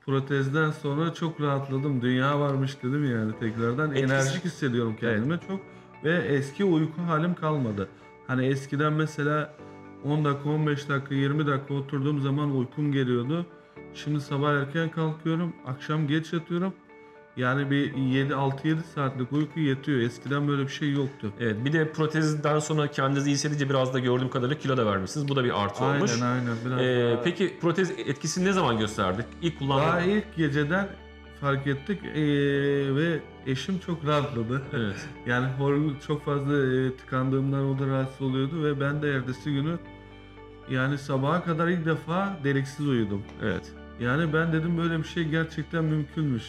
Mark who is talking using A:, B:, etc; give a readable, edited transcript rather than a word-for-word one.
A: protezden sonra çok rahatladım. Dünya varmış dedim yani tekrardan.
B: Etkisi
A: Enerjik hissediyorum kendimi çok ve eski uyku halim kalmadı. Hani eskiden mesela 10 dakika, 15 dakika, 20 dakika oturduğum zaman uykum geliyordu. Şimdi sabah erken kalkıyorum, akşam geç yatıyorum. Yani bir 6-7 saatlik uyku yetiyor. Eskiden böyle bir şey yoktu.
B: Evet, bir de protezden sonra kendinizi iyi hissedince biraz da gördüğüm kadarıyla kilo da vermişsiniz. Bu da bir artı olmuş.
A: Aynen biraz daha.
B: Peki protez etkisini ne zaman gösterdik? İlk
A: Daha
B: kullandığınız...
A: ilk geceden fark ettik ve eşim çok rahatladı.
B: Evet,
A: Yani çok fazla tıkandığımdan o da rahatsız oluyordu ve ben de ertesi günü yani sabaha kadar ilk defa deliksiz uyudum.
B: evet.
A: Yani ben dedim böyle bir şey gerçekten mümkünmüş.